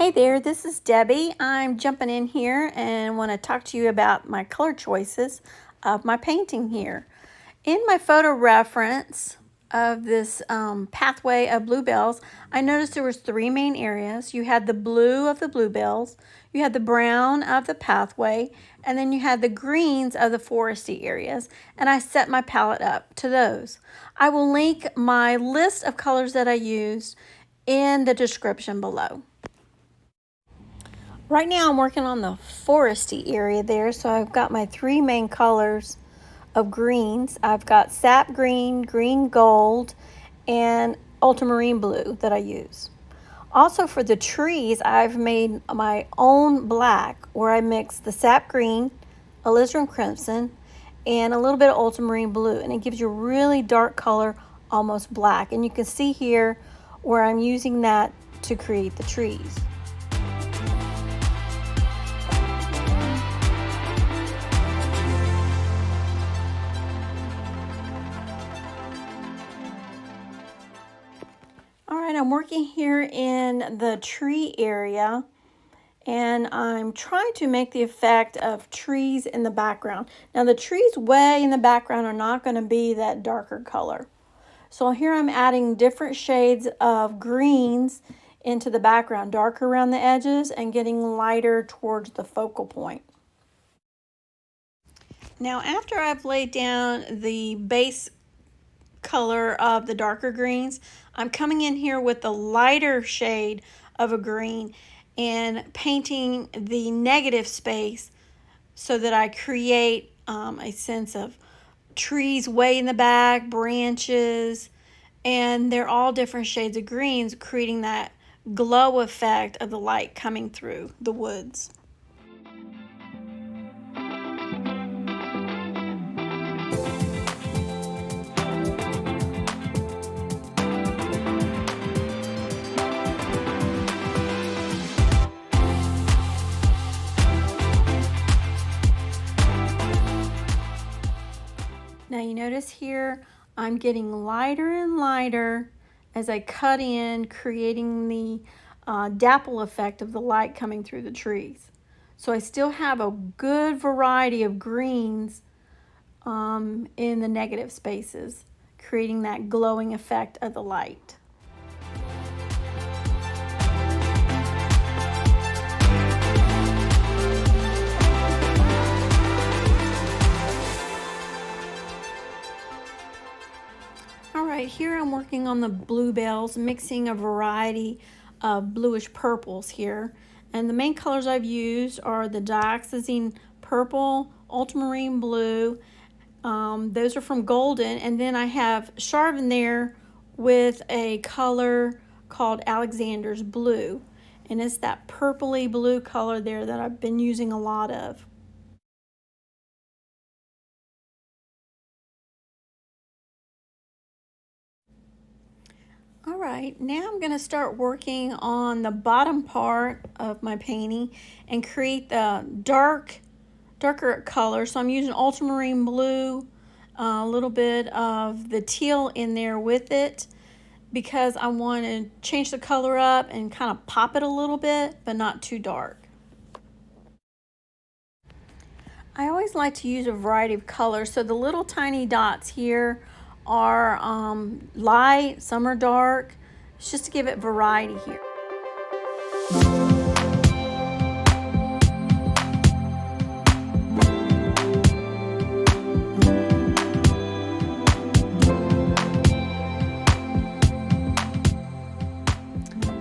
Hey there, this is Debbie. I'm jumping in here and want to talk to you about my color choices of my painting here. In my photo reference of this pathway of bluebells, I noticed there was three main areas. You had the blue of the bluebells, you had the brown of the pathway, and then you had the greens of the foresty areas, and I set my palette up to those. I will link my list of colors that I used in the description below. Right now I'm working on the foresty area there, so I've got my three main colors of greens. I've got sap green, green gold, and ultramarine blue that I use. Also for the trees, I've made my own black where I mix the sap green, alizarin crimson, and a little bit of ultramarine blue, and it gives you a really dark color, almost black. And you can see here where I'm using that to create the trees. I'm working here in the tree area, and I'm trying to make the effect of trees in the background. Now the trees way in the background are not going to be that darker color. So here I'm adding different shades of greens into the background, darker around the edges and getting lighter towards the focal point. Now after I've laid down the base color of the darker greens, I'm coming in here with the lighter shade of a green and painting the negative space so that I create a sense of trees way in the back, branches, and they're all different shades of greens, creating that glow effect of the light coming through the woods. Now you notice here I'm getting lighter and lighter as I cut in, creating the dapple effect of the light coming through the trees. So I still have a good variety of greens in the negative spaces, creating that glowing effect of the light. Here I'm working on the bluebells, mixing a variety of bluish purples here. And the main colors I've used are the Dioxazine purple, ultramarine blue. Those are from Golden. And then I have Charvin there with a color called Alexander's Blue. And it's that purpley blue color there that I've been using a lot of. All right, now I'm going to start working on the bottom part of my painting and create the darker color. So I'm using ultramarine blue, a little bit of the teal in there with it because I want to change the color up and kind of pop it a little bit, but not too dark. I always like to use a variety of colors. So the little tiny dots here are light, some are dark. It's just to give it variety here.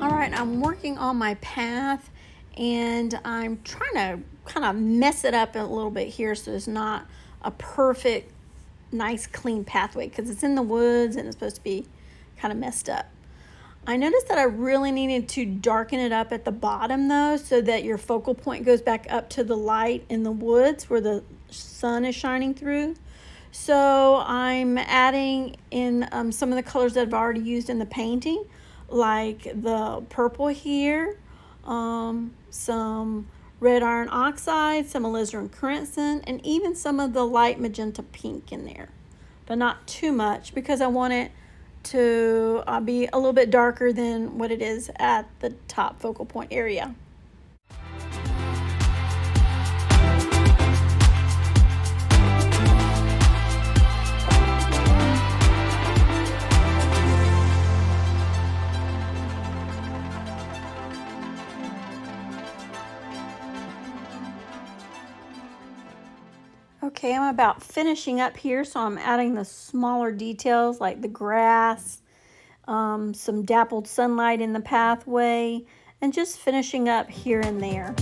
All right, I'm working on my path and I'm trying to kind of mess it up a little bit here so it's not a perfect nice clean pathway because it's in the woods and it's supposed to be kind of messed up. I noticed that I really needed to darken it up at the bottom though so that your focal point goes back up to the light in the woods where the sun is shining through. So I'm adding in some of the colors that I've already used in the painting, like the purple here, some red iron oxide, some alizarin crimson, and even some of the light magenta pink in there, but not too much because I want it to be a little bit darker than what it is at the top focal point area. Okay, I'm about finishing up here, so I'm adding the smaller details like the grass, some dappled sunlight in the pathway, and just finishing up here and there.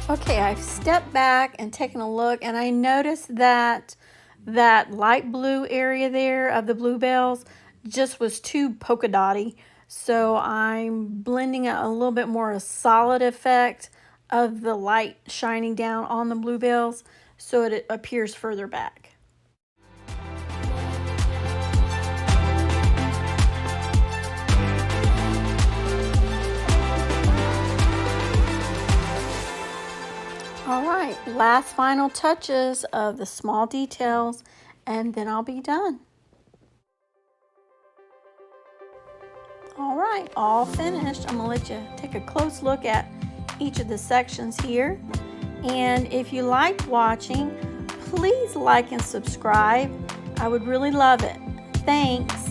Okay, I've stepped back and taken a look, and I noticed that that light blue area there of the bluebells just was too polka dotty. So I'm blending a little bit more a solid effect of the light shining down on the bluebells so it appears further back. All right, last final touches of the small details, and then I'll be done. All right, all finished. I'm gonna let you take a close look at each of the sections here. And if you liked watching, please like and subscribe. I would really love it. Thanks.